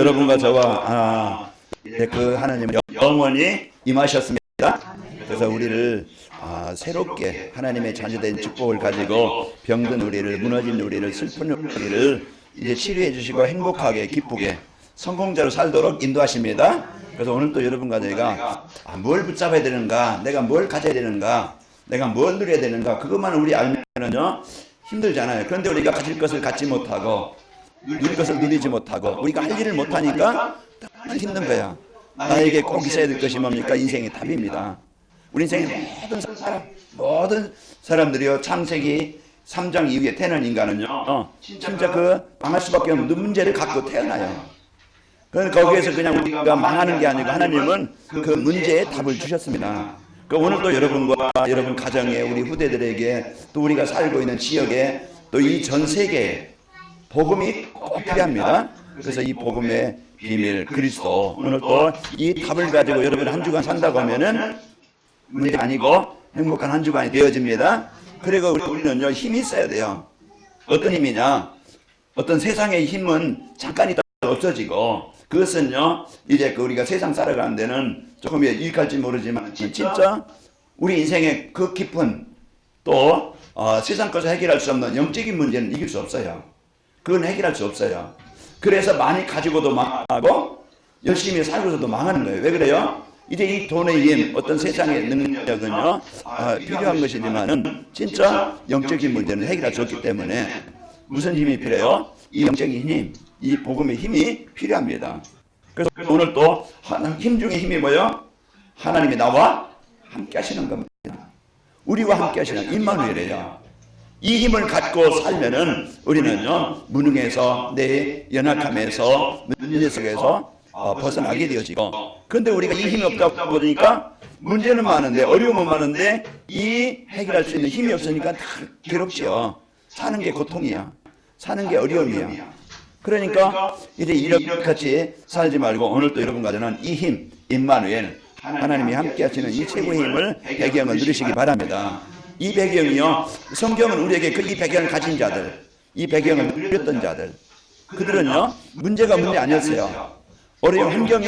여러분과 저와 그 하나님은 영원히 임하셨습니다. 그래서 우리를 새롭게 하나님의 자녀된 축복을 가지고 병든 우리를, 무너진 우리를, 슬픈 우리를 이제 치료해 주시고 행복하게 기쁘게 성공자로 살도록 인도하십니다. 그래서 오늘 또 여러분과 저희가 뭘 붙잡아야 되는가, 내가 뭘 가져야 되는가, 내가 뭘 누려야 되는가, 그것만 우리 알면은요 힘들잖아요. 그런데 우리가 가질 것을 갖지 못하고 누릴 것을 누리지 못하고 우리가 할 일을 못하니까 힘든 거야. 나에게 꼭 있어야 될 것이 뭡니까? 인생의 답입니다. 우리 인생의 모든 사람들이요, 창세기 3장 이후에 태어난 인간은요 진짜 그 망할 수밖에 없는 문제를 갖고 태어나요. 그러니까 거기에서 그냥 우리가 망하는 게 아니고 하나님은 그 문제에 답을 주셨습니다. 그러니까 오늘도 여러분과 여러분 가정에, 우리 후대들에게, 또 우리가 살고 있는 지역에, 또 이 전 세계에 복음이 꼭 필요합니다. 그래서 이 복음의 비밀 그리스도, 오늘 또 이 답을 가지고 여러분 한 주간 산다고 하면은 문제 아니고 행복한 한 주간이 되어집니다. 그리고 우리는요 힘이 있어야 돼요. 어떤 힘이냐? 어떤 세상의 힘은 잠깐 있다가 없어지고, 그것은요 이제 우리가 세상 살아가는 데는 조금 유익할지 모르지만 진짜 우리 인생의 그 깊은 또 세상 것을 해결할 수 없는 영적인 문제는 이길 수 없어요. 그건 해결할 수 없어요. 그래서 많이 가지고도 망하고 열심히 살고서도 망하는 거예요. 왜 그래요? 이제 이 돈의 힘, 어떤 세상의 능력은요 필요한 것이지만은 진짜 영적인 문제는 해결할 수 없기 때문에 무슨 힘이 필요해요? 이 영적인 힘, 이 복음의 힘이 필요합니다. 그래서 오늘 또 힘 중에 힘이 뭐예요? 하나님이 나와 함께 하시는 겁니다. 우리와 함께 하시는 임마누엘이에요. 이 힘을 갖고 살면은 우리는요 무능해서, 내 연약함에서, 문제 속에서 벗어나게 되어지고, 그런데 우리가 이 힘이 없다 보니까 문제는 많은데, 어려움은 많은데 이 해결할 수 있는 힘이 없으니까 다 괴롭죠. 사는 게 고통이야. 사는 게 어려움이야. 그러니까 이제 이렇게 살지 말고 오늘 또 여러분 가져는 이 힘, 임마누엘, 하나님이 함께 하시는 이 최고의 힘을, 배경을 누리시기 바랍니다. 이 배경이요, 성경은 우리에게 이 배경을 가진 자들, 이 배경을 누렸던 자들, 그들은요 문제가 문제 아니었어요. 어려운 환경이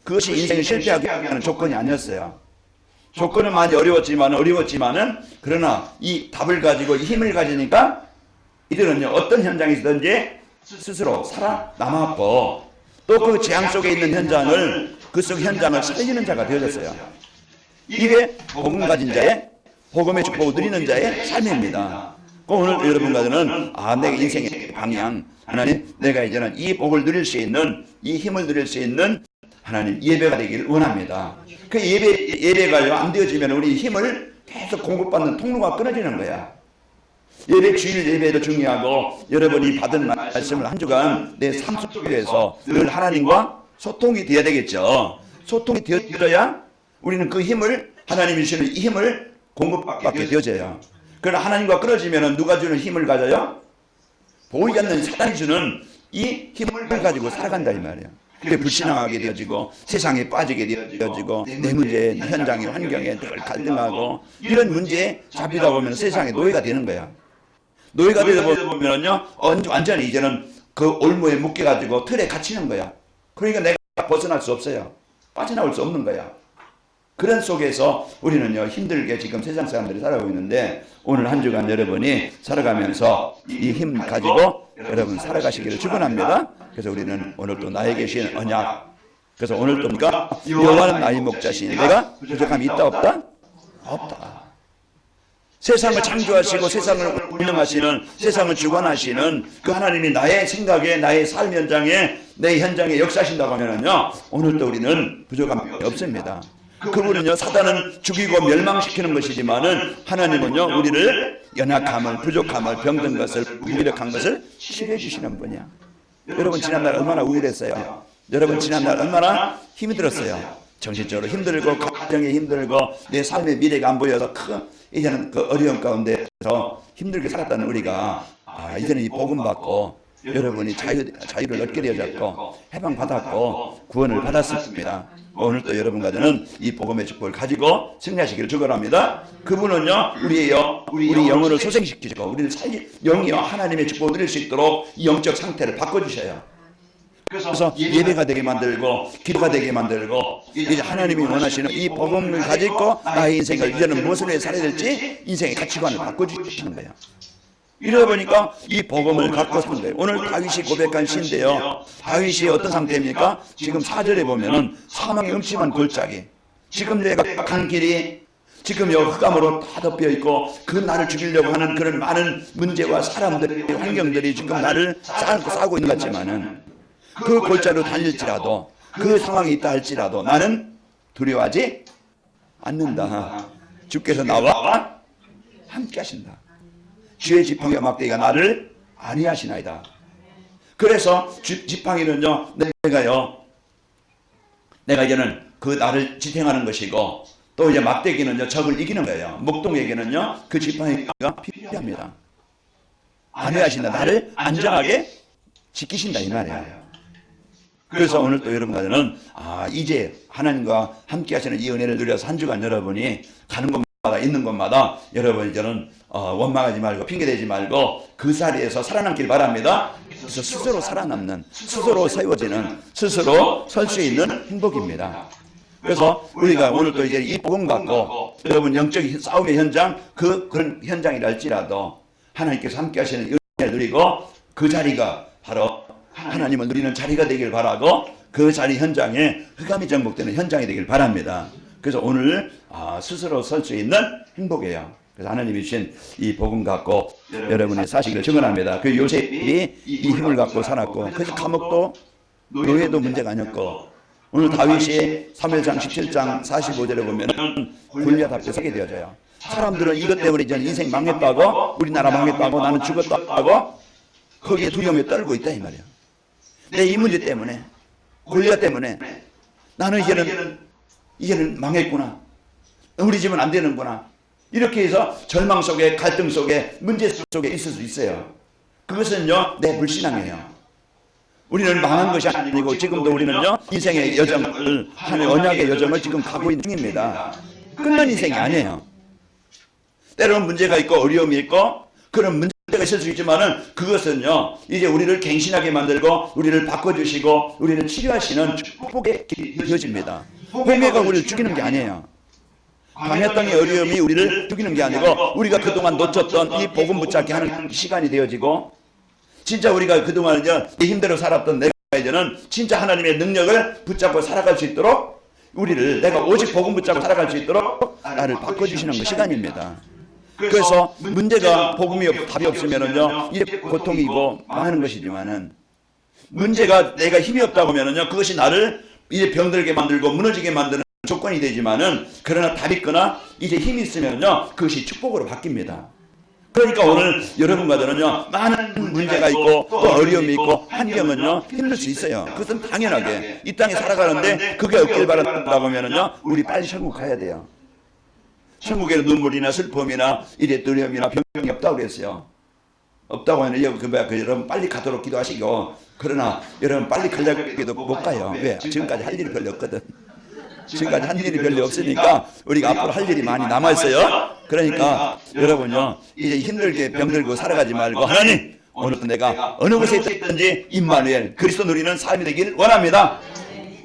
그것이 인생을 실패하게 하는 조건이 아니었어요. 조건은 많이 어려웠지만은 그러나 이 답을 가지고 이 힘을 가지니까 이들은요 어떤 현장에서든지 스스로 살아남았고, 또 그 재앙 속에 있는 현장을, 그 속 현장을 살리는 자가 되어졌어요. 이게 복음 가진 자의, 복음의 축복을 누리는 자의 삶입니다. 오늘 여러분과는 내 인생의 방향, 하나님, 내가 이제는 이 복을 누릴 수 있는, 이 힘을 누릴 수 있는 하나님 예배가 되기를 원합니다. 그 예배가 안 되어지면 우리 힘을 계속 공급받는 통로가 끊어지는 거야. 예배, 주일 예배도 중요하고, 여러분이 받은 말씀을 한 주간 내 삶 속에서 늘 하나님과 소통이 되어야 되겠죠. 소통이 되어야 우리는 그 힘을, 하나님이 주시는 이 힘을 공급받게 되어져요. 그러나 하나님과 끊어지면 누가 주는 힘을 가져요? 보이지 않는 사단이 주는 이 힘을 가지고 살아간다 이 말이에요. 그게 불신앙하게 되어지고, 세상에 빠지게 되어지고, 내 문제, 현장의 환경에 늘 갈등하고, 이런 문제에 잡히다 보면 세상에 노예가 되는 거야. 노예가 되다 보면요 완전히 이제는 그 올무에 묶여가지고 틀에 갇히는 거야. 그러니까 내가 벗어날 수 없어요. 빠져나올 수 없는 거야. 그런 속에서 우리는요 힘들게 지금 세상 사람들이 살아가고 있는데, 오늘 한 주간 여러분이 살아가면서 이 힘 가지고 여러분 살아가시기를 축원합니다. 그래서 우리는 오늘 또 나에게 주신 언약, 그래서 오늘 또 우리가 여호와는 나의 목자시니 내가 부족함이 있다 없다? 없다. 세상을 창조하시고 세상을 운영하시는, 세상을 주관하시는 그 하나님이 나의 생각에, 나의 삶 현장에, 내 현장에 역사하신다고 하면은요 오늘도 우리는 부족함이 없습니다. 그분은요 사단은 죽이고 멸망시키는 것이지만은 하나님은요 우리를 연약함을, 부족함을, 병든 것을, 무기력한 것을 치료해 주시는 분이야. 여러분 지난날 얼마나 우울했어요? 여러분 지난날 얼마나 힘이 들었어요? 정신적으로 힘들고, 가정에 힘들고, 내 삶의 미래가 안 보여서 이제는 그 어려움 가운데서 힘들게 살았다는 우리가 이제는 이 복음 받고 여러분이 자유를 얻게 되어졌고 해방받았고 구원을 받았습니다. 오늘 또 여러분과 저는 이 복음의 축복을 가지고 승리하시기를 축원합니다. 그분은요 우리 영혼을 소생시키시고 우리를 영이요 하나님의 축복을 누릴 수 있도록 이 영적 상태를 바꿔주셔요. 그래서 예배가 되게 만들고 기도가 되게 만들고 이제 하나님이 원하시는 이 복음을 가지고 나의 인생을 이제는 무엇을 위해 살아야 될지 인생의 가치관을 바꿔주시는 거예요. 이러다 보니까 이 복음을 갖고 산 거예요. 오늘 다윗이 고백한 시인데요. 다윗이 어떤 상태입니까? 지금 4절에 보면은 사망의 음침한 골짜기, 지금 내가 간 길이 지금 여기 흑암으로 다 덮여 있고 그 나를 죽이려고 하는 그런 많은 문제와 사람들이 환경들이 지금 나를 싸고 있는 것 같지만은 그 골짜기로 달릴지라도 그 상황이 있다 할지라도 나는 두려워하지 않는다. 주께서 나와 함께 하신다. 주의 지팡이와 막대기가 나를 안위하시나이다. 그래서 지팡이는요, 내가 이제는 그 나를 지탱하는 것이고, 또 이제 막대기는요, 적을 이기는 거예요. 목동에게는요, 그 지팡이가 필요합니다. 안위하신다. 나를 안전하게 지키신다 이 말이에요. 그래서 오늘 또 여러분들은 이제 하나님과 함께 하시는 이 은혜를 누려서 한 주간 여러분이 가는 곳마다 있는 곳마다 여러분 이제는 원망하지 말고 핑계대지 말고 그 자리에서 살아남길 바랍니다. 그래서 스스로 살아남는, 스스로 세워지는, 스스로 설 수 있는 행복입니다. 그래서 우리가 오늘 또 이제 이 복음 갖고 여러분 영적 싸움의 현장, 그런 현장이라 할지라도 하나님께서 함께 하시는 은혜를 누리고 그 자리가 바로 하나님을 누리는 자리가 되길 바라고 그 자리 현장에 흑암이 정복되는 현장이 되길 바랍니다. 그래서 오늘 스스로 설 수 있는 행복이에요. 그래서 하나님이 주신 이 복음 갖고 여러분의 사실을 증언합니다. 그 요셉이 이 힘을 갖고 살았고 그 감옥도 노예도 문제가 아니었고 오늘 다윗이 사무엘상 17장 45절에 보면 골리앗 앞에 서게 되어져요. 사람들은 이것 때문에 이제 인생 망했다고, 우리나라 망했다고, 나는 죽었다고 거기에 두려움에 떨고 있다 이 말이에요. 내 이 문제 때문에, 골리앗 때문에 나는 이제는 망했구나. 우리 집은 안 되는구나. 이렇게 해서 절망 속에, 갈등 속에, 문제 속에 있을 수 있어요. 그것은요, 내 불신앙이에요. 우리는 망한 것이 아니고 지금도 우리는요, 인생의 여정을, 하나의 언약의 여정을 지금 가고 있는 중입니다. 끝난 인생이 아니에요. 때로는 문제가 있고 어려움이 있고 그런 문제가 있을 수 있지만은 그것은요, 이제 우리를 갱신하게 만들고 우리를 바꿔주시고 우리를 치료하시는 축복의 길이 되어집니다. 홍해가 우리를 죽이는 게 아니에요. 광야 땅의 어려움이 우리를 죽이는 게 아니고 우리가 그동안 놓쳤던 이 복음 붙잡게 하는 시간이 되어지고 진짜 우리가 그동안 내 힘대로 살았던 내가 이제는 진짜 하나님의 능력을 붙잡고 살아갈 수 있도록 우리를 내가 오직 복음 붙잡고 살아갈 수 있도록 나를 바꿔주시는 그 시간입니다. 그래서 문제가 복음이 답이 없으면은요, 이제 고통이고 망하는 것이지만은 문제가 내가 힘이 없다고 하면은요, 그것이 나를 이제 병들게 만들고 무너지게 만드는 조건이 되지만은 그러나 답이 있거나 이제 힘이 있으면요, 그것이 축복으로 바뀝니다. 그러니까 오늘 여러분과 저는요, 많은 문제가 있고 또 어려움이 있고 환경은요, 힘들 수 있어요. 그것은 당연하게 이 땅에 살아가는데 그게 없길 바란다고 하면은요, 우리 빨리 천국 가야 돼요. 천국에는 눈물이나 슬픔이나 이래 두려움이나 병이 없다고 그랬어요. 없다고 하면 여러분 빨리 가도록 기도하시고, 그러나 여러분 빨리 가려고 해도 못 가요. 왜? 지금까지 할 일이 별로 없거든. 지금까지 한 일이 별로 없으니까 우리가 앞으로 할 일이 많이 남아있어요. 그러니까 여러분요, 이제 힘들게 병들고 살아가지 말고 하나님, 오늘도 내가 어느 곳에 있든지 임마누엘 그리스도 누리는 삶이 되길 원합니다.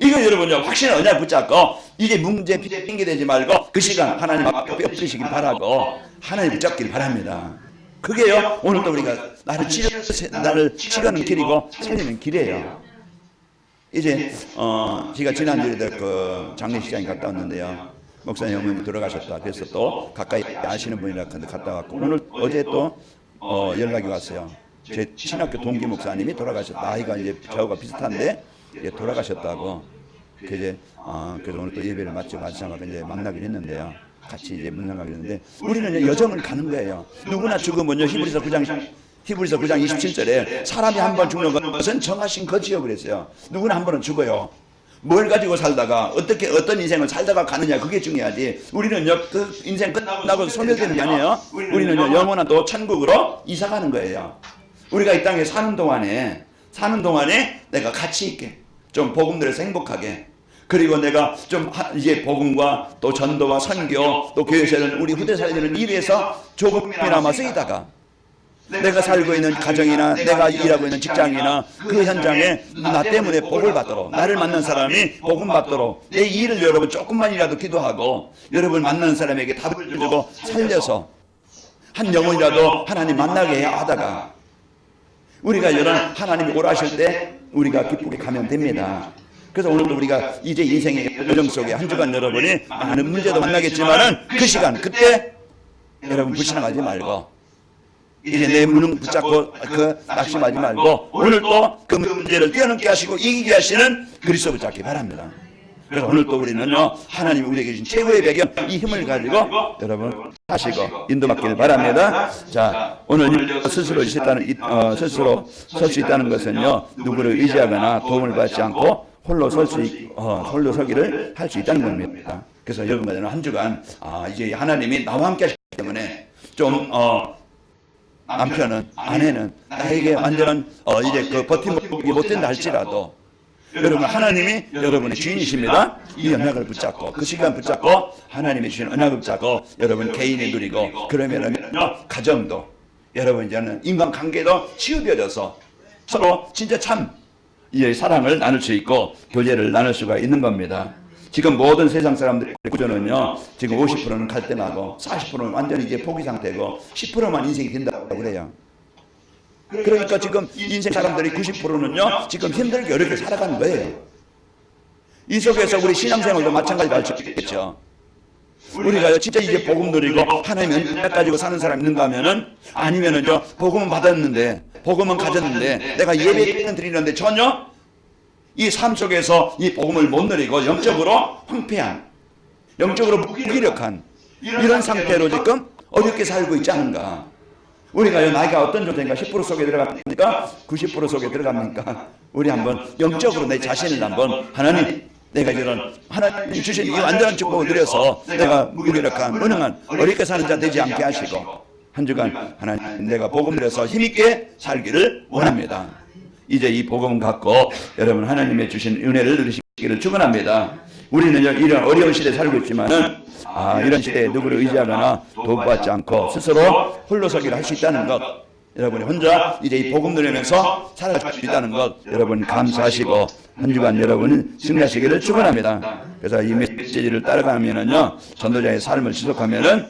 이거 여러분요, 확신을 언약 붙잡고 이제 문제 핑계대지 말고 그 시간 하나님 앞에 엎드리시길 바라고 하나님 붙잡길 바랍니다. 그게요, 오늘도 우리가 나를 치료하는 길이고 살리는 길이에요. 이제 제가 지난주에도 그 장례식장에 갔다 왔는데요, 목사님 어머니 돌아가셨다. 그래서 또 가까이 아시는 분이라 갔다 왔고 오늘 어제 또 연락이 왔어요. 제 신학교 동기 목사님이 돌아가셨다. 나이가 이제 저하고 비슷한데 이제 돌아가셨다고. 그래서 오늘 또 예배를 마치고 이제 만나기로 했는데요. 같이 이제 문상하기로 했는데 우리는 여정을 가는 거예요. 누구나 죽으면요, 히브리서 9장 27절에 사람이 한 번 죽는 것은 정하신 거지요 그랬어요. 누구나 한 번은 죽어요. 뭘 가지고 살다가 어떤 인생을 살다가 가느냐, 그게 중요하지. 우리는요, 그 인생 끝나고 소멸되는 게 아니에요. 우리는요, 영원한 또 천국으로 이사가는 거예요. 우리가 이 땅에 사는 동안에 내가 가치 있게 좀 복음 들에서 행복하게, 그리고 내가 좀 이제 복음과 또 전도와 선교 또 교회에서는 우리 후대 살리는 일에서 조금이나마 쓰이다가 내가 살고 있는 가정이나 내가 일하고 있는 직장이나 그 현장에 나 때문에 복을 받도록, 나를 만난 사람이 복음 받도록 내 일을 여러분 조금만이라도 기도하고 여러분 만나는 사람에게 답을 주고 살려서 한 영혼이라도 하나님 만나게 해야 하다가 우리가 이런 하나님이 오라실 때 우리가 기쁘게 가면 됩니다. 그래서 오늘도 우리가 이제 인생의 여정 속에 한 주간 여러분이 많은 문제도 만나겠지만은 그 시간 그때 여러분 불신앙하지 말고 이제 내 무능 붙잡고 낙심하지 말고 오늘 또 그 문제를 뛰어넘게 하시고 이기게 하시는 그리스도 붙잡기 바랍니다. 그래서 오늘 또 우리는요 하나님이 우리에게 주신 최고의 배경 이 힘을 가지고 여러분 하시고 인도받기를 바랍니다. 자, 오늘 스스로 스스로 설 수 있다는 것은요 누구를 의지하거나 도움을 받지 않고 홀로 서기를 할 수 있다는 겁니다. 그래서 여러분들은 한 주간 이제 하나님이 나와 함께 하시기 때문에 좀 남편은 아내는 나에게 완전한 이제 그 버팀목이 못 된다 할지라도 여러분 하나님이 여러분의 주인이십니다. 이 언약을 붙잡고 그 시간 붙잡고 하나님이 주신 언약을 붙잡고 여러분 개인이 누리고 그러면은 가정도 여러분 이제는 인간관계도 치유되어져서 서로 진짜 참 이 사랑을 나눌 수 있고 교제를 나눌 수가 있는 겁니다. 지금 모든 세상 사람들의 구조는요 지금 50%는 갈등하고 40%는 완전히 이제 포기 상태고 10%만 인생이 된다고 그래요. 그러니까 지금 인생 사람들이 90%는요 지금 힘들게 어렵게 살아가는 거예요. 이 속에서 우리 신앙생활도 마찬가지로 할 수 있겠죠. 우리가 진짜 이제 복음 누리고 하나님 은혜 가지고 사는 사람이 있는가 하면은 아니면은 복음은 받았는데 복음은 가졌는데 내가 예배는 드리는데 전혀 이 삶 속에서 이 복음을 못 누리고 영적으로 황폐한 영적으로 무기력한 이런 상태로 지금 어렵게 살고 있지 않은가. 우리가 나이가 어떤状態인가 10% 속에 들어갑니까? 90% 속에 들어갑니까? 우리 한번 영적으로 내 자신을 한번 하나님 내가 이런 하나님 주신 이 완전한 축복을 누려서 내가 무기력한 무능한 어렵게 사는 자 되지 않게 하시고 한 주간 하나님 내가 복음 누려서 힘있게 살기를 원합니다. 이제 이 복음 갖고 여러분 하나님의 주신 은혜를 누리시기를 축원합니다. 우리는 이런 어려운 시대에 살고 있지만은 이런 시대에 누구를 의지하거나 도움받지 않고 스스로 홀로서기를 할 수 있다는 것 여러분이 혼자 이제 이 복음 누리면서 살아갈 수 있다는 것 여러분 감사하시고 한 주간 여러분은 승리하시기를 축원합니다. 그래서 이 메시지를 따라가면은요 전도자의 삶을 지속하면은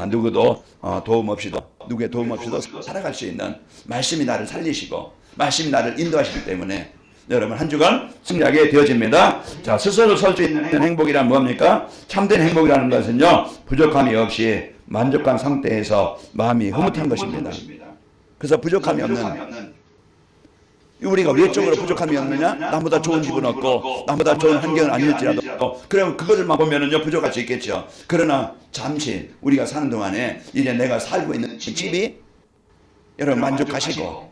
누구도 도움 없이도 누구의 도움 없이도 살아갈 수 있는 말씀이 나를 살리시고 말씀이 나를 인도하시기 때문에 여러분 한 주간 승리하게 되어집니다. 자, 스스로 설 수 있는 행복이란 뭡니까? 참된 행복이라는 것은요 부족함이 없이 만족한 상태에서 마음이 흐뭇한 것입니다. 그래서 부족함이 없는 우리가 외적으로 부족함이 없느냐? 나보다 좋은 집은 없고 나보다 좋은 환경은 아닐지라도 그러면 그것들만 보면은요 부족할 수 있겠죠. 그러나 잠시 우리가 사는 동안에 이제 내가 살고 있는 집이 여러분 만족하시고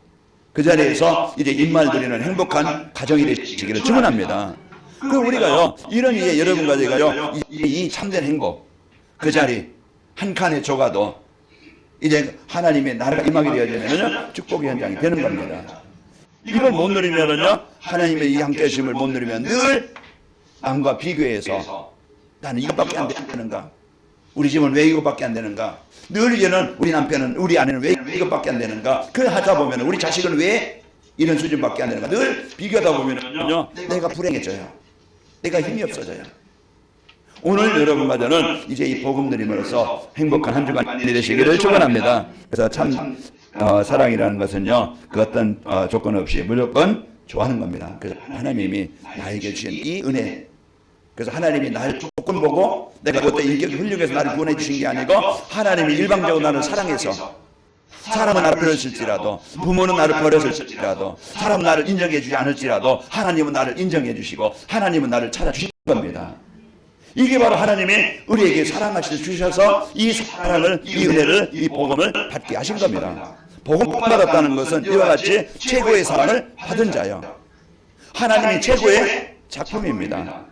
그 자리에서 이제 입말 드리는 행복한 가정이 되시기를 축원합니다. 그 우리가요 이런 이제 여러분 가지고요 이 참된 행복 그 자리 한 칸의 조가도 이제 하나님의 나라가 임하게 되어지면은요 축복의 현장이 되는 겁니다. 이걸 못 누리면은요 하나님의 이 함께 하심을 못 누리면 늘 남과 비교해서 나는 이것밖에 안 되는가? 우리 집은 왜 이것밖에 안 되는가? 늘 이제는 우리 남편은 우리 아내는 왜 이것밖에 안 되는가? 그걸 하다 보면 우리 자식은 왜 이런 수준밖에 안 되는가? 늘 비교하다 보면은요 내가 불행해져요. 내가 힘이 없어져요. 오늘 여러분과저는 이제 이 복음 누림으로써 행복한 한 주간이 되시기를 축원합니다. 그래서 참 사랑이라는 것은요 그 어떤 조건 없이 무조건 좋아하는 겁니다. 그래서 하나님이 나에게 주신 이 은혜 그래서 하나님이 나를 조건 보고 내가 어떤 인격이 훌륭해서 나를 구원해 주신 게 아니고 하나님이 일방적으로 나를 사랑해서 사람은 나를 버렸을지라도 부모는 나를 버렸을지라도 사람은 나를 인정해 주지 않을지라도 하나님은 나를 인정해 주시고 하나님은 나를 찾아주신 겁니다. 이게 바로 하나님이 우리에게 사랑하시듯 주셔서 이 사랑을 이 은혜를 이 복음을 받게 하신 겁니다. 복음 받았다는 것은 이와 같이 최고의 사랑을 받은 자요 하나님이 최고의 작품입니다.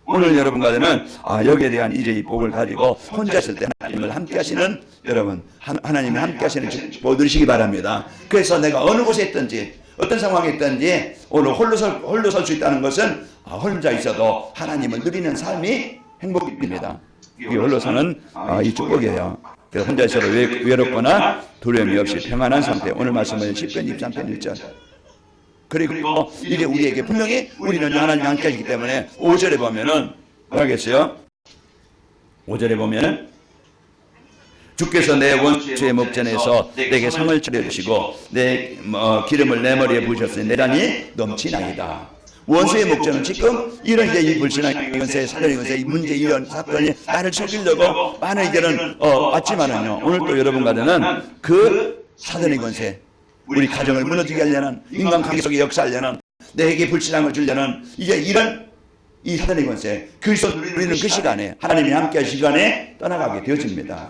오늘 여러분과는 여기에 대한 이제 이 복을 가지고 혼자 있을 때 하나님을 함께 하시는 여러분 하나님이 함께 하시는 축복을 누리시기 바랍니다. 그래서 내가 어느 곳에 있든지 어떤 상황에 있든지 오늘 홀로 설 수 있다는 것은 혼자 있어도 하나님을 누리는 삶이 행복입니다. 이 홀로 서는 이 축복이에요. 그래서 혼자 있어도 외롭거나 두려움이 없이 평안한 상태. 오늘 말씀은 10편 23편 1절. 그리고 이게 우리에게 분명히 우리는 하나님 함께 하시기 때문에 5절에 보면은 뭐라겠어요? 5절에 보면은 주께서 내 원수의 목전에서 내게 상을 차려주시고 내 기름을 내 머리에 부으셨으니 내 잔이 넘치나이다. 원수의 목전은 지금 이런 이제 이 불신앙의 권세, 사단의 권세, 이 문제 이런 사건이 나를 속이려고 많은 이제는 왔지만은요. 오늘 또 여러분과는 그 사단의 권세, 우리 가정을 무너지게 하려는 인간관계 속에 역사하려는 내게 불신앙을 주려는 이제 이런 이 사단의 권세, 그리스도 누리는 그 시간에 하나님이 함께할 시간에 떠나가게 되어집니다.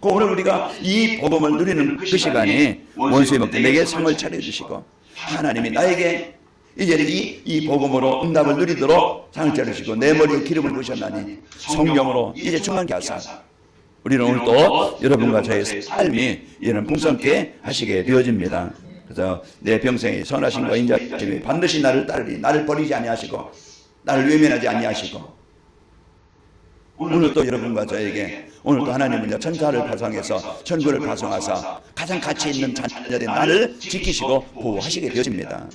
오늘 우리가 이 복음을 누리는 그 시간이 원수의 목전 내게 상을 차려주시고 하나님이 나에게 이제 이 복음으로 응답을 누리도록 상을 차려주시고 내 머리에 기름을 부으셨나니 성령으로 이제 충만케 하사 우리는 오늘 또 여러분과 저의 삶이 이런 풍성케 하시게 되어집니다. 그래서 내 평생에 선하신 거 인자하심이 반드시 나를 따르리. 나를 버리지 아니하시고 나를 외면하지 아니하시고 오늘 또 여러분과 저에게 오늘 또 하나님은요 천사를 파송해서 천군을 파송하사 가장 가치 있는 자녀된 나를 지키시고 보호하시게 되어집니다.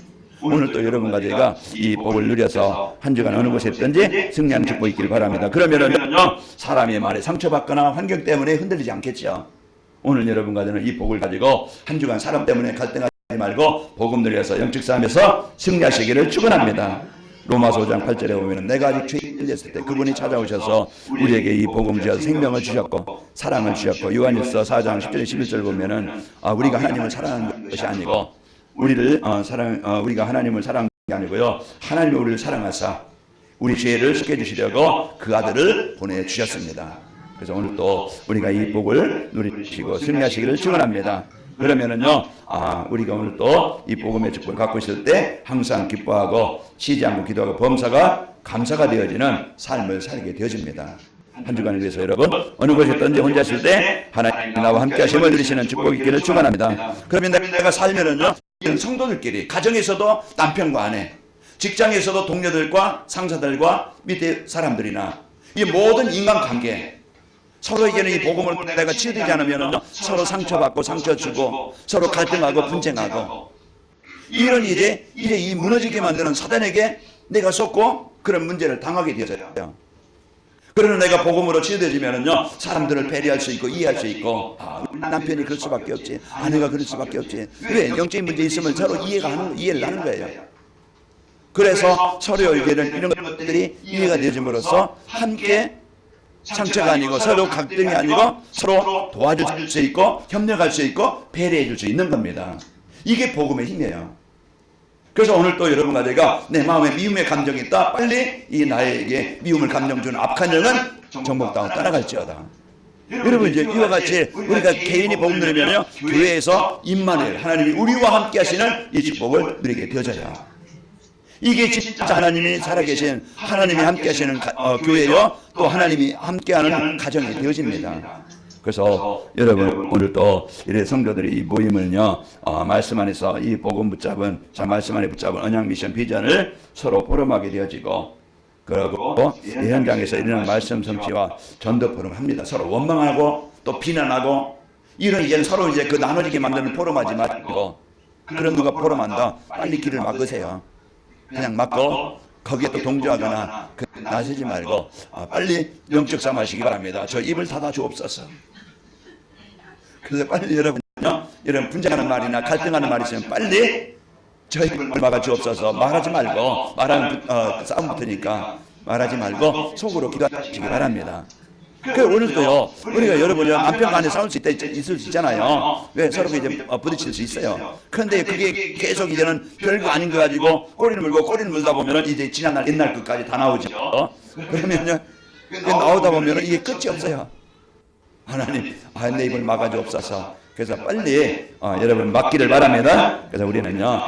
오늘 또 여러분과 저희가 이 복을 누려서 한 주간 어느 곳에 있든지 승리하는 축복이 있길 바랍니다. 그러면은요 사람의 말에 상처받거나 환경 때문에 흔들리지 않겠죠. 오늘 여러분과 저는 이 복을 가지고 한 주간 사람 때문에 갈등하지 말고 복음 누려서 영적 싸움에서 승리하시기를 축원합니다. 로마서 5장 8절에 보면 내가 아직 죄에 끌렸을 때 그분이 찾아오셔서 우리에게 이 복음 주셔서 생명을 주셨고 사랑을 주셨고 요한일서 4장 10절 11절 보면은 우리가 하나님을 사랑하는 것이 아니고 우리가 하나님을 사랑하는 게 아니고요 하나님이 우리를 사랑하사 우리 죄를 씻겨주시려고 그 아들을 보내주셨습니다. 그래서 오늘 또 우리가 이 복을 누리시고 승리하시기를 축원합니다. 그러면은요, 우리가 오늘 또 이 복음의 축복을 갖고 있을 때 항상 기뻐하고 쉬지 않고 기도하고 범사가 감사가 되어지는 삶을 살게 되어집니다. 한 주간을 위해서 여러분 어느 곳에 있든지 혼자 있을 때 하나님 나와 함께 하심을 누리시는 축복이 있기를 축원합니다. 그러면 내가 살면은요, 성도들끼리 가정에서도 남편과 아내, 직장에서도 동료들과 상사들과 밑에 사람들이나 이 모든 인간관계 서로에게는 이 복음을 내가 치유되지 않으면 서로 상처받고 상처 주고 서로 갈등하고 분쟁하고 이런 이제 이 무너지게 만드는 사단에게 내가 속고 그런 문제를 당하게 되어져요. 그러나 내가 복음으로 치유되지면은요 사람들을 배려할 수 있고 이해할 수 있고 남편이 그럴 수밖에 없지, 아내가 그럴 수밖에 없지. 왜? 영적인 문제 있으면 서로 이해를 하는 거예요. 그래서 서로에게는 이런 것들이 이해가 되어짐으로써 함께 상처가 아니고 서로 갈등이 아니고 서로 도와줄 수 있고 협력할 수 있고 배려해 줄 수 있는 겁니다. 이게 복음의 힘이에요. 그래서 오늘 또 여러분과 제가 내 마음에 미움의 감정이 있다. 빨리 이 나에게 미움을 감정 주는 악한 영은 정복당하고 떠나갈지어다. 여러분 이제 이와 같이 우리가 개인이 복음 누리면요 교회에서 임마누엘 하나님이 우리와 함께 하시는 이 축복을 누리게 되어져요. 이게 진짜 하나님이 살아계신 하나님이 함께 하시는 교회요 또 하나님이 함께하는 가정이 되어집니다. 그래서 여러분 오늘 또 이래 성도들이 이 모임을요 말씀 안에서 이 복음 붙잡은 말씀 안에 붙잡은 언약 미션 비전을 서로 포럼하게 되어지고 그리고 이 현장에서 일어나는 말씀 성취와 전도 포럼 합니다. 서로 원망하고 또 비난하고 이런 이제는 서로 이제 그 나눠지게 만드는 포럼하지 말고 그런 누가 포럼한다 빨리 길을 막으세요. 그냥 막고 거기에 또 동조하거나 나서지 말고 빨리 영적 싸움 하시기 바랍니다. 저 입을 닫아 주옵소서. 그래서 빨리 여러분요 이런 분쟁하는 말이나 갈등하는 말이 있으면 빨리 저 입을 막아 주옵소서. 말하지 말고 말하면 싸움 붙으니까 말하지 말고 속으로 기도하시기 바랍니다. 오늘도요 우리가 여러분이요 남편 간에 싸울 수 있을 수 있잖아요. 왜? 서로 이제 부딪힐 수 있어요. 그런데 그게 계속 이제는 별거 아닌 거 가지고 꼬리를 물다 보면은 이제 지난날 옛날 것까지 다 나오죠. 그러면요 나오다 보면은 이게 끝이 없어요. 하나님 내 입을 막아주옵소서. 그래서 빨리 여러분 막기를 바랍니다. 그래서 우리는요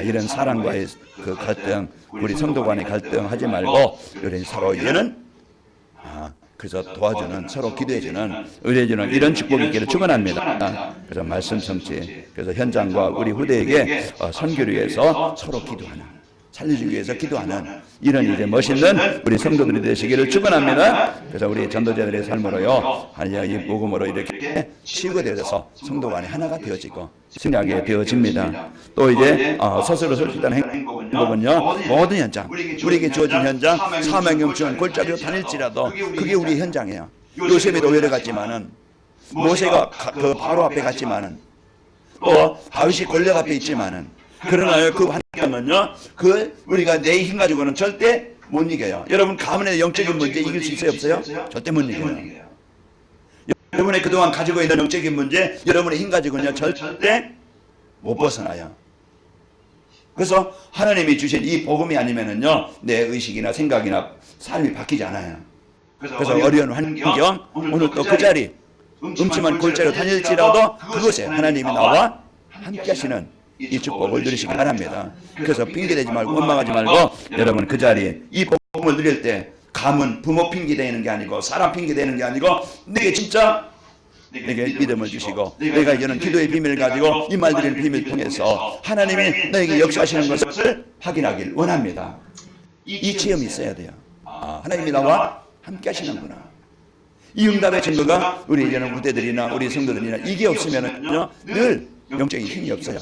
이런 사랑과의 그 갈등, 우리 성도 간의 갈등 하지 말고 우리 서로 이제는 그래서 도와주는 서로 기도해주는 의뢰해주는 이런 축복이 있기를 축원합니다. 그래서 말씀 성취, 그래서 현장과 우리 후대에게 선교를 위해서 서로 기도하는 살려주기 위해서 기도하는 이런 이제 멋있는 우리 성도들이 되시기를 축원합니다. 그래서 우리 전도자들의 삶으로요, 이 복음으로 이렇게 치유되어서 성도 간에 하나가 되어지고 승리하게 되어집니다. 또 이제 스스로 설 수 있다는 행복은요, 모든 현장, 우리에게 주어진 현장, 사명경주는 골짜기로 다닐지라도 그게 우리 현장이에요. 요셉이 노예를 갔지만은, 모세가 그 바로 앞에 갔지만은, 또 다윗이 골리앗 앞에 있지만은, 그러나 그 환경은요, 우리가 내 힘 가지고는 절대 못 이겨요. 여러분 가문의 영적인 문제 이길 수 있어요, 없어요? 절대 못 이겨요. 여러분의 그동안 가지고 있는 영적인 문제, 여러분의 힘 가지고는요, 절대 못 벗어나요. 그래서 하나님이 주신 이 복음이 아니면은요, 내 의식이나 생각이나 삶이 바뀌지 않아요. 그래서 어려운 환경, 오늘 또 그 자리, 음침한 골짜기로 다닐지라도 그곳에 하나님이 나와 함께 하시는 이 축복을 누리시기 바랍니다. 그래서 핑계대지 말고 원망하지 말고 여러분 그 자리에 이 복음을 누릴 때 가문, 부모 핑계대는 게 아니고 사람 핑계대는 게 아니고 내게 진짜 내게 믿음을 주시고 내가 이제는 기도의 비밀을 가지고 이 말 드리는 비밀을 통해서 하나님이 너에게 역사하시는 것을 확인하길 원합니다. 이 체험이 있어야 돼요. 하나님이 나와 함께 하시는구나. 이 응답의 증거가 우리 이제는 후대들이나 우리 성도들이나 이게 없으면은요 늘 영적인 힘이 없어요.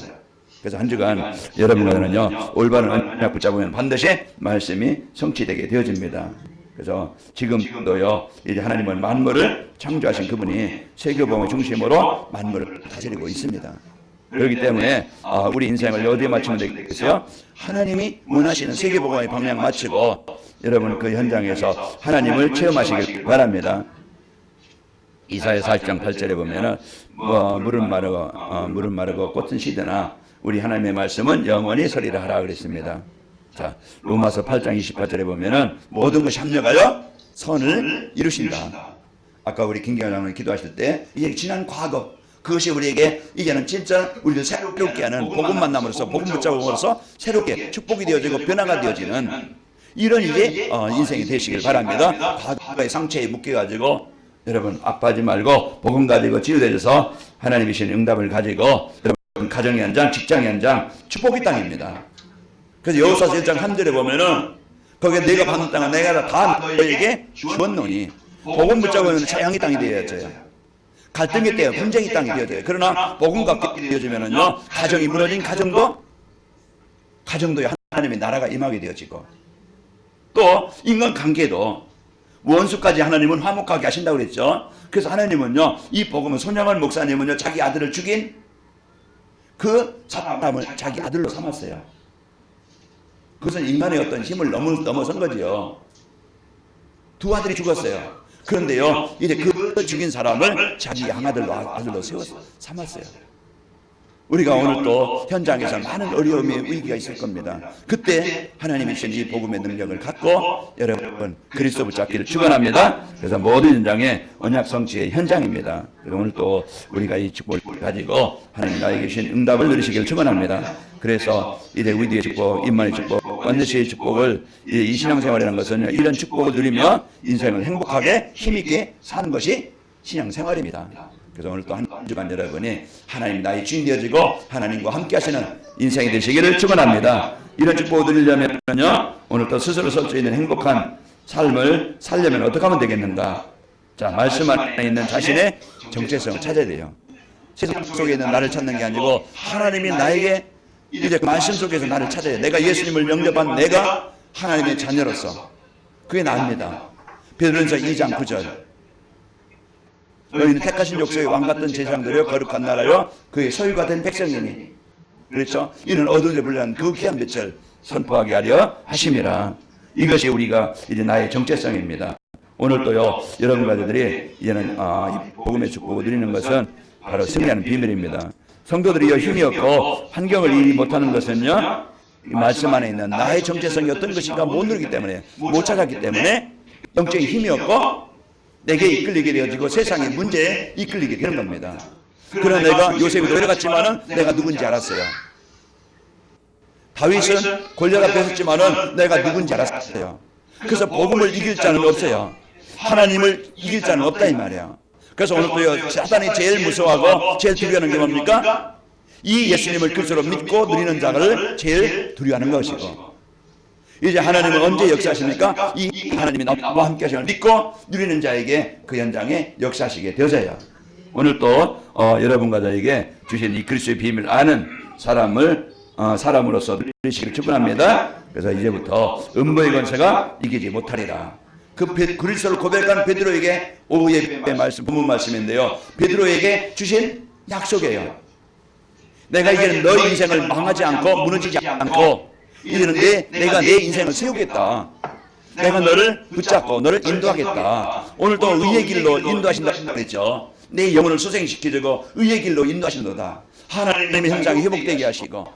그래서 한 주간 여러분들은요 올바른 언약 붙잡으면 반드시 말씀이 성취되게 되어집니다. 그래서 지금도요 이제 하나님은 만물을 창조하신 그분이 세계복음의 중심으로 만물을 다스리고 있습니다. 그렇기 때문에 우리 인생을 어디에 맞추면 되겠어요? 하나님이 원하시는 세계복음의 방향 맞추고 여러분 그 현장에서 하나님을 체험하시길 바랍니다. 이사야 40장 8절에 보면은 물은 마르고 꽃은 시드나 우리 하나님의 말씀은 영원히 서리라 하라 그랬습니다. 자, 로마서 8장 28절에 보면은 모든 것이 합력하여 선을 이루신다. 아까 우리 김경환 장로님 기도하실 때 이제 지난 과거 그것이 우리에게 이제는 진짜 우리를 새롭게 하는 복음 만남으로서 복음 붙잡음으로써 새롭게 축복이 되어지고 변화가 되어지는 이런 이제 인생이 되시길 바랍니다. 과거의 상처에 묶여가지고 여러분 아파하지 말고 복음 가지고 치유되어서 하나님이 주신 응답을 가지고 여러분 가정의 현장, 직장의 현장, 축복의 땅입니다. 그래서 여호수아서 1장 3절에 보면은 거기에 내가 받는 땅은 내가 다 너에게 주었노니 복음 붙잡으면 재앙의 땅이 되어져요. 갈등의 때요, 분쟁의 땅이 되어져요. 그러나 복음 갖게 되어지면은요 가정이 무너진 가정도 하나님의 나라가 임하게 되어지고 또 인간관계도 원수까지 하나님은 화목하게 하신다고 그랬죠. 그래서 하나님은요 이 복음은 손양원 목사님은요 자기 아들을 죽인 그 사람을 자기 아들로 삼았어요. 그것은 인간의 어떤 힘을 넘어선 거지요. 두 아들이 죽었어요. 그런데요 이제 그 죽인 사람을 자기 양아들로 삼았어요. 우리가 오늘 또 현장에서 많은 어려움의 위기가 있을 겁니다. 그때 하나님이 주신 이 복음의 능력을 갖고 여러분 그리스도 붙잡기를 축원합니다. 그래서 모든 현장에 언약 성취의 현장입니다. 그래서 오늘 또 우리가 이 축복을 가지고 하나님 나에게 주신 응답을 누리시기를 축원합니다. 그래서 이제 위대의 축복, 임만의 축복, 완전시의 축복을 이 신앙생활이라는 것은 이런 축복을 누리며 인생을 행복하게 힘있게 사는 것이 신앙생활입니다. 그래서 오늘 또 한 주간 여러분이 하나님 나의 주인 되어지고 하나님과 함께 하시는 인생이 되시기를 축원합니다. 이런 축복을 누리려면요 오늘 또 스스로 설 수 있는 행복한 삶을 살려면 어떻게 하면 되겠는가? 자, 말씀 안에 있는 자신의 정체성을 찾아야 돼요. 세상 속에 있는 나를 찾는 게 아니고 하나님이 나에게 이제 그 말씀 속에서 나를 찾아야 돼요. 내가 예수님을 영접한 내가 하나님의 자녀로서 그게 나입니다. 베드로전서 2장 9절 너희는 택하신 족속의 왕같은 제사장들이여 거룩한 나라여 그의 소유가 된 백성이니 그렇죠? 이는 어두운데 불리한 그 귀한 빛을 선포하게 하려 하심이라. 이것이 우리가 이제 나의 정체성입니다. 오늘 또요 여러분 가족들이 이제는 이 복음의 축복을 누리는 것은 바로 승리하는 비밀입니다. 성도들이 힘이 없고 환경을 이기 못하는 것은요 이 말씀 안에 있는 나의 정체성이 어떤 것인가 못 누리기 때문에 못 찾았기 때문에 영적인 힘이 없고 내게 이끌리게 되어지고 세상의 문제에 이끌리게 되는 겁니다. 그러나 내가 요셉이 노래갔지만은 내가 누군지 알았어요. 다윗은 골리앗 앞에 섰지만은 내가 누군지 알았어요. 그래서 복음을 이길 자는 없어요. 하나님을 이길 자는 없다 이 말이야. 그래서 오늘 또요 사단이 제일 무서워하고 제일 두려워하는 게 뭡니까? 이 예수님을 그리스도로 믿고 누리는 자를 제일 두려워하는 것이고 이제 하나님은 언제 역사하십니까? 이 하나님이 나와 함께 하시는 걸 믿고 누리는 자에게 그 현장에 역사하시게 되어져요. 오늘 또 여러분과 저에게 주신 이 그리스도의 비밀을 아는 사람으로서 누리시기를 축원합니다. 그래서 이제부터 음모의 권세가 이기지 못하리라. 그 그리스도를 고백한 베드로에게 오후의 말씀, 본문 말씀인데요. 베드로에게 주신 약속이에요. 내가 이제는 너의 인생을 망하지 않고 무너지지 않고 이제는 내가 내 인생을 세우겠다. 내가 너를 붙잡고 너를 인도하겠다. 오늘도 의의 길로 인도하신다고 했죠. 내 영혼을 소생시키고 의의 길로 인도하신다. 하나님의 형상이 회복되게 하시고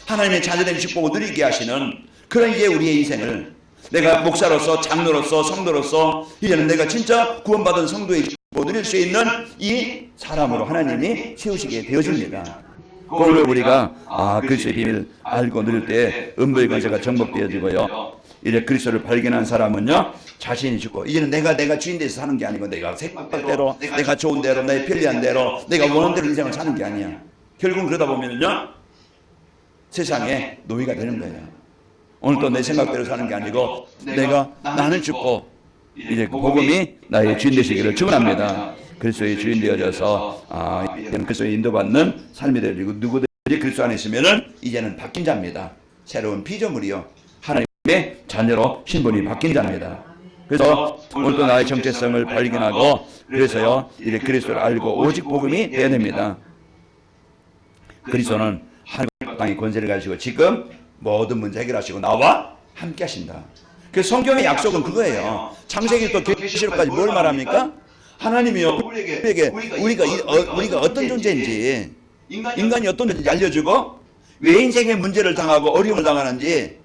하나님의 자녀된 축복을 누리게 하시는 그런 이제 우리의 인생을 내가 목사로서 장로로서 성도로서 이제는 내가 진짜 구원받은 성도의 축복을 누릴 수 있는 이 사람으로 하나님이 세우시게 되어집니다. 오늘 우리가 그리스도의 비밀을 알고 누릴 때 음부의 권세가 정복되어지고요. 이제 그리스도를 발견한 사람은요 자신이 죽고 이제는 내가 주인 돼서 사는 게 아니고 내가 생각대로 내가 좋은 대로 내 편리한 대로 내가 원하는 대로 인생을 사는 게 아니야. 결국은 그러다 보면요 세상에 노예가 되는 거예요. 오늘 또 내 생각대로 사는 게 아니고 나는 죽고 이제 복음이 나의 주인 되시기를 축원합니다. 그리스도의 주인 되어져서 그리스도의 인도받는 삶이 되어지고 누구들이 그리스도 안에 있으면은 이제는 바뀐 자입니다. 새로운 피조물이요 하나님의 자녀로 신분이 바뀐 자입니다. 그래서 오늘도 나의 정체성을 발견하고 그래서요 이제 그리스도를 알고 오직 복음이 되어야 됩니다. 그리스도는 하나님 땅의 권세를 가지고 지금 모든 문제 해결하시고 나와 함께 하신다. 그 성경의 약속은 그거예요. 창세기부터 계시록까지 뭘 말합니까? 하나님이요 우리에게 우리가 어떤 존재인지 인간이 어떤 존재인지 알려주고 왜 인생의 문제를 당하고 어려움을 당하는지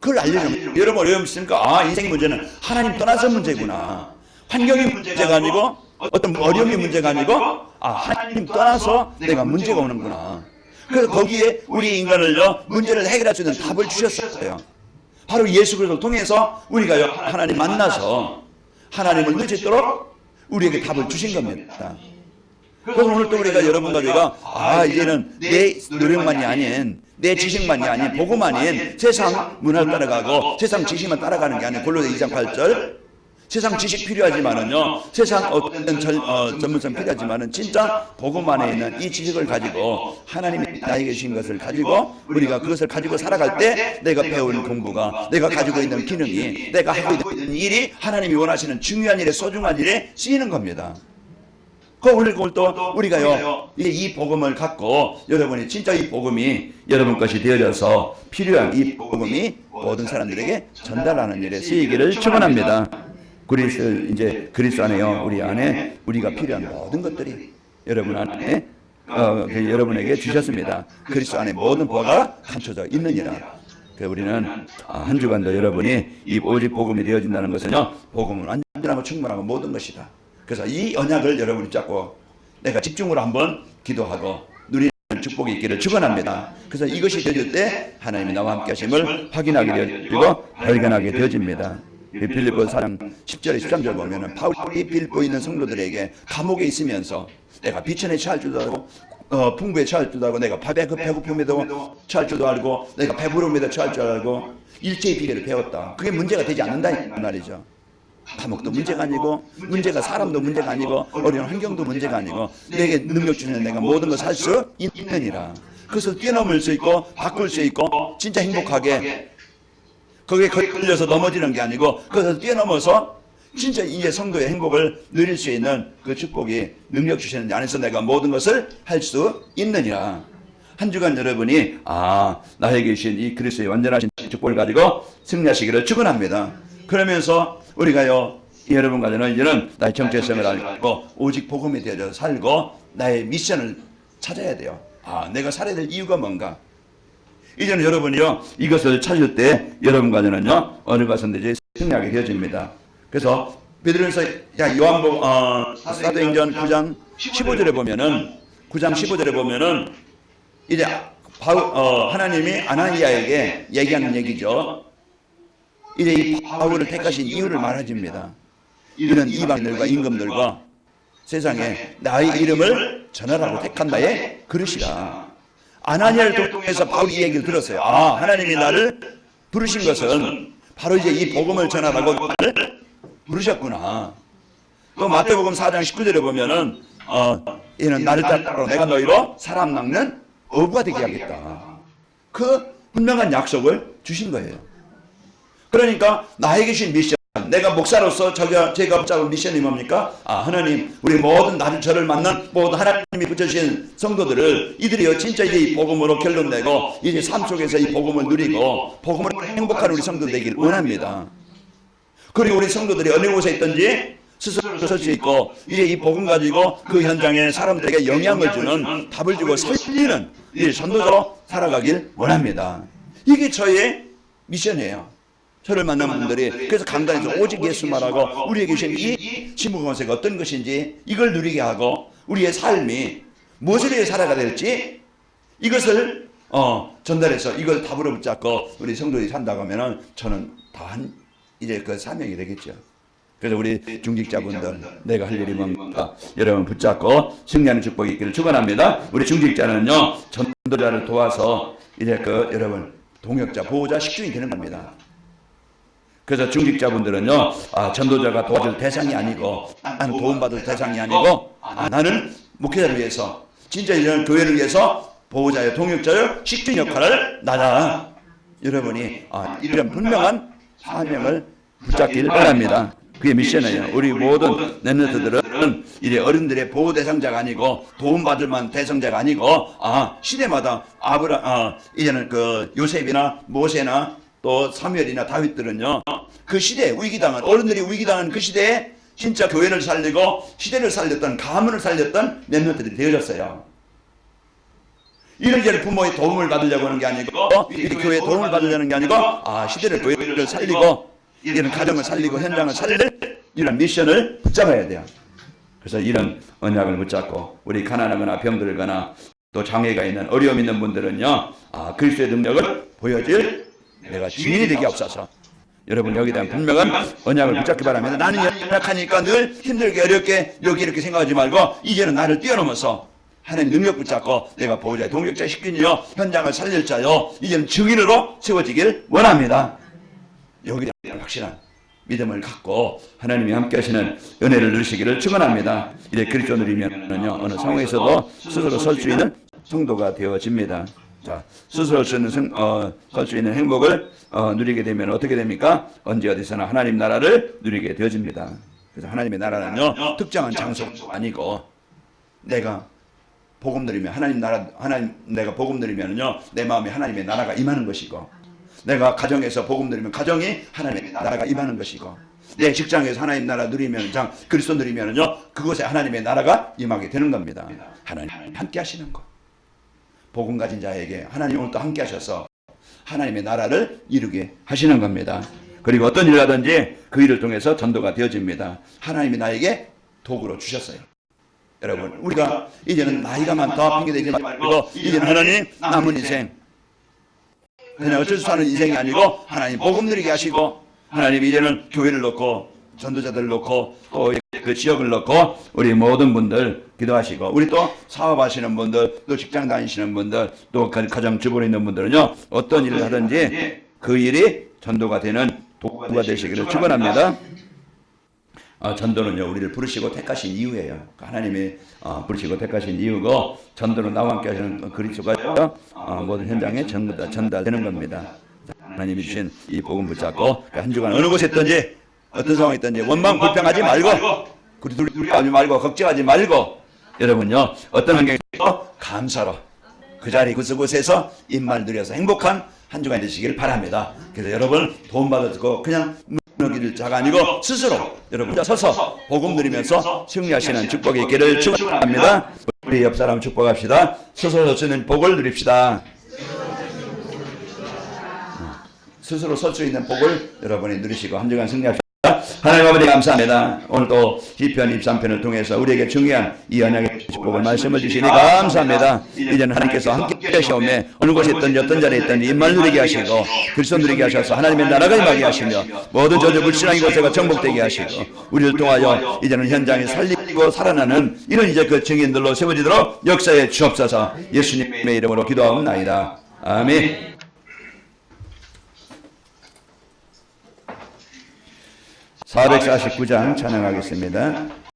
그걸 알려줍니다. 여러분 어려움 있습니까? 인생의 문제는 하나님 떠나서 문제구나. 환경이 문제가 아니고 어떤 어려움이 문제가 아니고 하나님 떠나서 내가 문제가 오는구나. 그래서 거기에 우리 인간을요 문제를 해결할 수 있는 답을 주셨어요. 바로 예수 그리스도를 통해서 우리가 하나님 만나서 하나님을 늦도록 우리에게 답을 주신 겁니다. 그래서 오늘 또 우리가 여러분과 제가 이제는 내 노력만이 아닌 내 지식만이 아닌 복음 아닌 세상 문화를 따라가고 세상 지식만 따라가는 게 아닌 골로새 2장 8절 세상 지식 필요하지만은요 세상 어떤 전문성 필요하지만은 진짜 복음 안에 있는 이 지식을 가지고 하나님이 나에게 주신 것을 가지고 우리가 그것을 가지고 살아갈 때 내가 배운 공부가 내가 가지고 있는 기능이 내가 하고 있는 일이 하나님이 원하시는 중요한 일에 소중한 일에 쓰이는 겁니다. 오늘 또 우리가요 이제 이 복음을 갖고 여러분이 진짜 이 복음이 여러분 것이 되어져서 필요한 이 복음이 모든 사람들에게 전달하는 일에 쓰이기를 축원합니다. 그리스도 안에요 우리 안에 우리가 필요한 모든 것들이 여러분 안에 여러분에게 주셨습니다. 그리스도 안에 모든 보화가 감춰져 있느니라. 우리는 한 주간도 여러분이 이 오직 복음이 되어진다는 것은요 복음은 완전하고 충분하고 모든 것이다. 그래서 이 언약을 여러분이 잡고 내가 집중으로 한번 기도하고 누리는 축복이 있기를 축원합니다. 그래서 이것이 되어질 때 하나님이 나와 함께 하심을 확인하게 되어지고 발견하게 되어집니다. 빌립보 4장 10절 13절 보면은 바울이 빌립보에 있는 성도들에게 감옥에 있으면서 내가 비천에 처할 줄도 알고 풍부에 처할 줄도 알고 내가 배고픔에도 처할 줄도 알고 내가 배부름에도 처할 줄 알고 일체의 비결을 배웠다. 그게 문제가 되지 않는다 이 말이죠. 감옥도 문제가 아니고 문제가 사람도 문제가 아니고 어려운 환경도 문제가 아니고 내게 능력 주시는 내가 모든 걸 살 수 있느니라. 그것을 뛰어넘을 수 있고 바꿀 수 있고 진짜 행복하게 거기에 걸려서 넘어지는 게 아니고 그것을 뛰어넘어서 진짜 이제 성도의 행복을 누릴 수 있는 그 축복이 능력 주시는 데 안에서 내가 모든 것을 할 수 있느니라. 한 주간 여러분이 나에게 주신 이 그리스도의 완전하신 축복을 가지고 승리하시기를 축원합니다. 그러면서 우리가요 여러분과 저는 이제는 나의 정체성을 알고 오직 복음에 되어져 살고 나의 미션을 찾아야 돼요. 내가 살아야 될 이유가 뭔가. 이제는 여러분이요 이것을 찾을 때 여러분과 저는요 어느 것은 승리하게 되어집니다. 그래서 베드로전서 요한복음 사도행전 9장 15절에 보면은 이제 하나님이 아나니아에게 얘기하는 얘기죠. 이제 이 바울을 택하신 이유를 말해줍니다. 이는 이방인들과 임금들과 세상에 나의 이름을 전하라고 택한 나의 그릇이라. 아나니아를 통해서 바울이 이 얘기를 들었어요. 하나님이 나를 부르신 것은 바로 이제 이 복음을 전하라고 나를 부르셨구나. 또 마태복음 4장 19절에 보면은 이는 나를 따라 내가 너희로 사람 낚는 어부가 되게 하겠다. 그 분명한 약속을 주신 거예요. 그러니까 나에게 주신 미션, 내가 목사로서 제가 붙잡은 미션이 뭡니까? 하나님, 우리 모든 나를 저를 만난 모든 하나님이 붙여주신 성도들을 이들이요 진짜 이제 이 복음으로 결론 내고 이제 삶 속에서 이 복음을 누리고 복음으로 행복한 우리 성도 되길 원합니다. 그리고 우리 성도들이 어느 곳에 있든지 스스로 설 수 있고 이제 이 복음 가지고 그 현장에 사람들에게 영향을 주는 답을 주고 살리는 이 전도자로 살아가길 원합니다. 이게 저의 미션이에요. 저를 만난 분들이 그래서 강단에서 오직 예수만 하고 우리에게 주신 이 신부공생이 어떤 것인지 이걸 누리게 하고 우리의 삶이 무엇을 위해 살아가야 될지 이것을 전달해서 이걸 답으로 붙잡고 우리 성도들이 산다고 하면은 저는 다한 이제 그 사명이 되겠죠. 그래서 우리 중직자분들 내가 할 일이 뭔가 여러분 붙잡고 승리하는 축복이 있기를 축원합니다. 우리 중직자는요 전도자를 도와서 이제 여러분 동역자 보호자 식주인이 되는 겁니다. 그래서 중직자분들은요 전도자가 도와줄 대상이 아니고 나는 도움받을 대상이 아니고 나는 목회자를 위해서 진짜 이런 교회를 위해서 보호자요 동역자요 식주인 역할을 나다. 여러분이 이런 분명한 사명을 붙잡길 바랍니다. 그게 미션이에요. 우리 모든 렘넌트들은 이제 어른들의 보호 대상자가 아니고 도움받을 만한 대상자가 아니고 시대마다 이제는 요셉이나 모세나 또 사무엘이나 다윗들은요 그 시대에 위기당한 어른들이 위기당한 그 시대에 진짜 교회를 살리고 시대를 살렸던 가문을 살렸던 렘넌트들이 되어졌어요. 이런저런 부모의 도움을 받으려고 하는 게 아니고 이 교회의 도움을 받으려는 게 아니고 시대를 교회를 살리고 이런 가정을 살리고 현장을 살릴 이런 미션을 붙잡아야 돼요. 그래서 이런 언약을 붙잡고 우리 가난하거나 병들거나 또 장애가 있는 어려움 있는 분들은요 그리스도의 능력을 보여줄 내가 증인이 되게 없어서 여러분 여기에 대한 분명한 언약을 붙잡기 바랍니다. 나는 연약하니까 늘 힘들게 어렵게 여기 이렇게 생각하지 말고 이제는 나를 뛰어넘어서 하나님 능력 붙잡고 내가 보호자의 동역자 식균이요 현장을 살릴 자요 이제는 증인으로 세워지길 원합니다. 여기에 대한 확실한 믿음을 갖고 하나님이 함께 하시는 은혜를 누리시기를 축원합니다. 이제 그리스도 누리면은요 어느 상황에서도 스스로 설 수 있는 성도가 되어집니다. 자, 스스로 설 수 있는 행복을 누리게 되면 어떻게 됩니까? 언제 어디서나 하나님 나라를 누리게 되어집니다. 그래서 하나님의 나라는요 특정한 장소가 아니고 내가 복음 누리면 내가 복음 누리면은요 내 마음에 하나님의 나라가 임하는 것이고 내가 가정에서 복음 누리면 가정이 하나님의 나라가 임하는 것이고 내 직장에서 하나님 나라 누리면 그리스도 누리면은요 그곳에 하나님의 나라가 임하게 되는 겁니다. 하나님 함께 하시는 것. 복음 가진 자에게 하나님 오늘 또 함께 하셔서 하나님의 나라를 이루게 하시는 겁니다. 그리고 어떤 일 하든지 그 일을 통해서 전도가 되어집니다. 하나님이 나에게 도구로 주셨어요. 여러분 우리가 이제는 나이가 많다 핑계대지 말고 이제는 하나님 남은 인생 그냥 어쩔 수 사는 인생이 아니고 하나님 복음 누리게 하시고 하나님 이제는 교회를 놓고 전도자들을 놓고 또 그 지역을 놓고 우리 모든 분들 기도하시고 우리 또 사업하시는 분들 또 직장 다니시는 분들 또 가정주부로 있는 분들은요 어떤 일을 하든지 그 일이 전도가 되는 도구가 되시기를 축원합니다. 전도는요 우리를 부르시고 택하신 이유예요. 하나님이 부르시고 택하신 이유고 전도는 나와 함께 하시는 그리스도가 모든 현장에 전부 다 전달되는 겁니다. 하나님이 주신 이 복음 붙잡고 한 주간 어느 곳에 있든지 어떤 상황이 있든지 원망 불평하지 말고 두려워하지 말고 걱정하지 말고 여러분요 어떤 환경에서 감사로 그 자리 그곳에서 입만 누려서 행복한 한 주간 되시길 바랍니다. 그래서 여러분 도움받고 그냥 무너질 자가 아니고 스스로 여러분 서서 복음 누리면서 승리하시는 축복이 있기를 축원합니다. 우리 옆 사람 축복합시다. 스스로 설 수 있는 복을 누립시다. 스스로 설 수 있는 복을 여러분이 누리시고 한 주간 승리합시다. 하나님 아버지 감사합니다. 오늘 또 시편 23편을 통해서 우리에게 중요한 이 언약의 축복을 말씀을 주시니 감사합니다. 이제는 하나님께서 함께 하시오매 어느 곳에 있든지 어떤 자리에 있든지 입만 누리게 하시고 그리스도 누리게 하셔서 하나님의 나라가 임하게 하시며 모든 저주 불신앙 이곳에가 정복되게 하시고 우리를 통하여 이제는 현장에 살리고 살아나는 이런 이제 그 증인들로 세워지도록 역사에 주옵소서. 예수님의 이름으로 기도하옵나이다. 아멘. 449장 찬양하겠습니다.